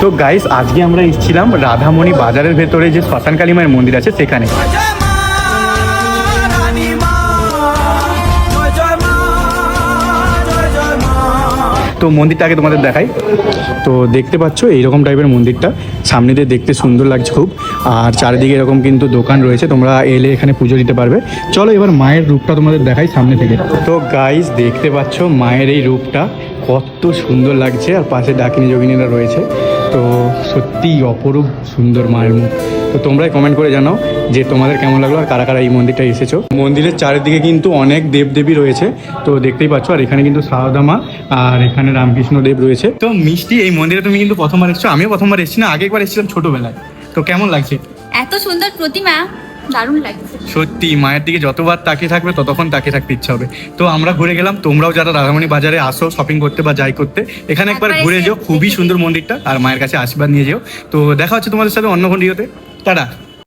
তো গাইস আজকে আমরা এসেছিলাম রাধামণি বাজারের ভেতরে যে শ্মশানকালী মায়ের মন্দির আছে সেখানে। তো মন্দিরটাকে তোমাদের দেখাই। তো দেখতে পাচ্ছ এইরকম টাইপের মন্দিরটা, সামনে দিয়ে দেখতে সুন্দর লাগছে খুব, আর চারিদিকে এরকম কিন্তু দোকান রয়েছে, তোমরা এলে এখানে পুজো দিতে পারবে। চলো এবার মায়ের রূপটা তোমাদের দেখাই সামনে থেকে। তো গাইস দেখতে পাচ্ছ মায়ের এই রূপটা কত সুন্দর লাগছে, আর পাশে ডাকিনী যোগিনীরা রয়েছে। তো সত্যিই অপরূপ সুন্দর মায়ের মুখ। তো তোমরাই কমেন্ট করে জানাও যে তোমাদের কেমন লাগলো, আর কারা কারা এই মন্দিরটা এসেছো। মন্দিরের চারিদিকে কিন্তু অনেক দেবদেবী রয়েছে, তো দেখতেই পাচ্ছ। আর এখানে কিন্তু সারদা মা আর এখানে রামকৃষ্ণ দেব রয়েছে। তো মিষ্টি, এই মন্দিরে তুমি কিন্তু প্রথমবার এসেছো, আমিও প্রথমবার এসেছি না, আগে একবার এসেছিলাম ছোটবেলায়। তো কেমন লাগছে? এত সুন্দর প্রতিমা, দারুণ লাগছে সত্যি মায়ের দিকে যতবার তাকিয়ে থাকবে ততক্ষণ তাকিয়ে থাকতে ইচ্ছা হবে। তো আমরা ঘুরে গেলাম, তোমরাও যারা রাধামণি বাজারে আসো শপিং করতে বা যাই করতে, এখানে একবার ঘুরে যেও, খুবই সুন্দর মন্দিরটা, আর মায়ের কাছে আশীর্বাদ নিয়ে যেও। তো দেখা হচ্ছে তোমাদের সাথে অন্য ভিডিওতে। টাটা।